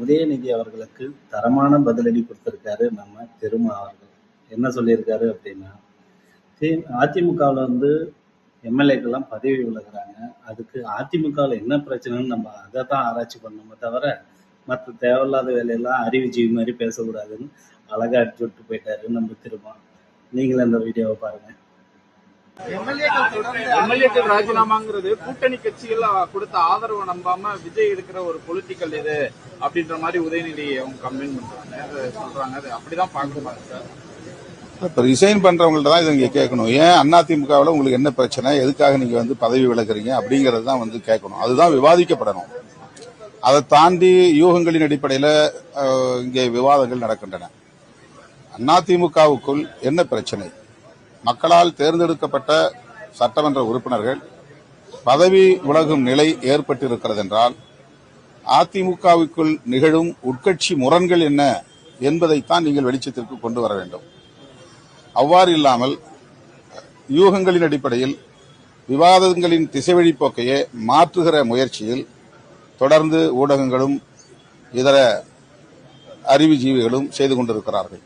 உதயநிதி அவர்களுக்கு தரமான பதிலடி கொடுத்திருக்காரு நம்ம திருமா அவர்கள். என்ன சொல்லியிருக்காரு அப்படின்னா, அதிமுகவில் வந்து எம்எல்ஏக்கெல்லாம் பதவி விலகுறாங்க. அதுக்கு அதிமுகவில் என்ன பிரச்சனைன்னு நம்ம அதை தான் ஆராய்ச்சி பண்ணணுமே தவிர மற்ற தேவையில்லாத வேலையெல்லாம் அறிவுஜீவி மாதிரி பேசக்கூடாதுன்னு அழகா அடிச்சு விட்டு போயிட்டாரு நம்ம திருமா. நீங்களும் அந்த வீடியோவை பாருங்க. எம்எல்ஏக்கள் ராஜினாமாங்கிறது கூட்டணி கட்சிகள் கொடுத்த ஆதரவை நம்பாம விஜய் இருக்கிற ஒரு பொலிட்டிக்கல் இது அப்படின்ற மாதிரி உதயநிதி அவங்க கம்ப்ளைண்ட் பண்றாங்க, சொல்றாங்க. அது அப்படிதான் பாக்குறாங்க சார். இப்ப ரிசைன் பண்றவங்கள்ட்ட தான் இதை நீங்க கேட்கணும். ஏன் அதிமுகவில் உங்களுக்கு என்ன பிரச்சனை, எதுக்காக நீங்க வந்து பதவி விலகுறீங்க அப்படிங்கறது தான் வந்து கேட்கணும். அதுதான் விவாதிக்கப்படணும். அதை தாண்டி யூகங்களின் அடிப்படையில் இங்கே விவாதங்கள் நடக்கின்றன. அதிமுகவுக்குள் என்ன பிரச்சனை? மக்களால் தேர்ந்தெடுக்கப்பட்ட சட்டமன்ற உறுப்பினர்கள் பதவி விலகும் நிலை ஏற்பட்டிருக்கிறது என்றால் அதிமுகவுக்குள் நிகழும் உட்கட்சி முரண்கள் என்ன என்பதைத்தான் நீங்கள் வெளிச்சத்திற்கு கொண்டு வர வேண்டும். அவ்வாறு இல்லாமல் யூகங்களின் அடிப்படையில் விவாதங்களின் திசைவழிப்போக்கையே மாற்றுகிற முயற்சியில் தொடர்ந்து ஊடகங்களும் இதர அறிவுஜீவிகளும் செய்து கொண்டிருக்கிறார்கள்.